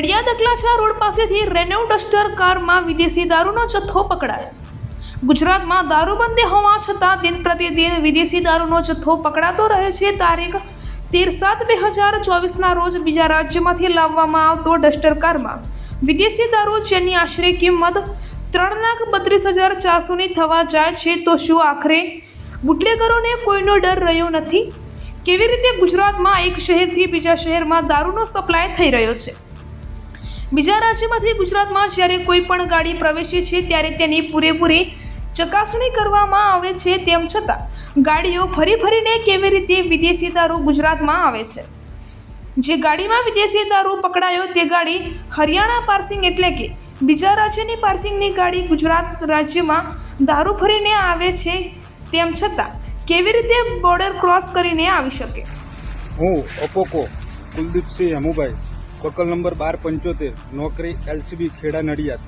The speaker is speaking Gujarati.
નડિયાદ અકલાચા રોડ પાસેથી રેનો ડસ્ટર કારમાં વિદેશી દારૂનો જથ્થો પકડાયો. ગુજરાતમાં દારૂબંધી હોવા છતાં દિન પ્રતિદિન વિદેશી દારૂનો જથ્થો પકડાતો રહે છે. તારીખ 13/7/2024ના રોજ બીજા રાજ્યમાંથી લાવવામાં આવતો ડસ્ટર કારમાં વિદેશી દારૂ જેની આશરે કિંમત 3,32,400ની થવા જાય છે. તો શું આખરે બુટલેગરોને કોઈનો ડર રહ્યો નથી? કેવી રીતે ગુજરાતમાં એક શહેરથી બીજા શહેરમાં દારૂનો સપ્લાય થઈ રહ્યો છે? બીજા રાજ્યમાંથી ગુજરાતમાં જ્યારે કોઈ પણ ગાડી પ્રવેશે છે ત્યારે તેની પૂરેપૂરી ચકાસણી કરવામાં આવે છે. તેમ છતાં ગાડીઓ ફરીને કેવી રીતે વિદેશી દારૂ ગુજરાતમાં આવે છે? જે ગાડીમાં વિદેશી દારૂ પકડાયો તે ગાડી હરિયાણા પાર્સિંગ એટલે કે બીજા રાજ્યની પાર્સિંગની ગાડી ગુજરાત રાજ્યમાં દારૂ ભરીને આવે છે. તેમ છતાં કેવી રીતે બોર્ડર ક્રોસ કરીને આવી શકે? હું અપોકો કુલદીપસિંહ હેમુભાઈ, કોકલ નંબર 1275, નોકરી LCB ખેડા નડિયાદ.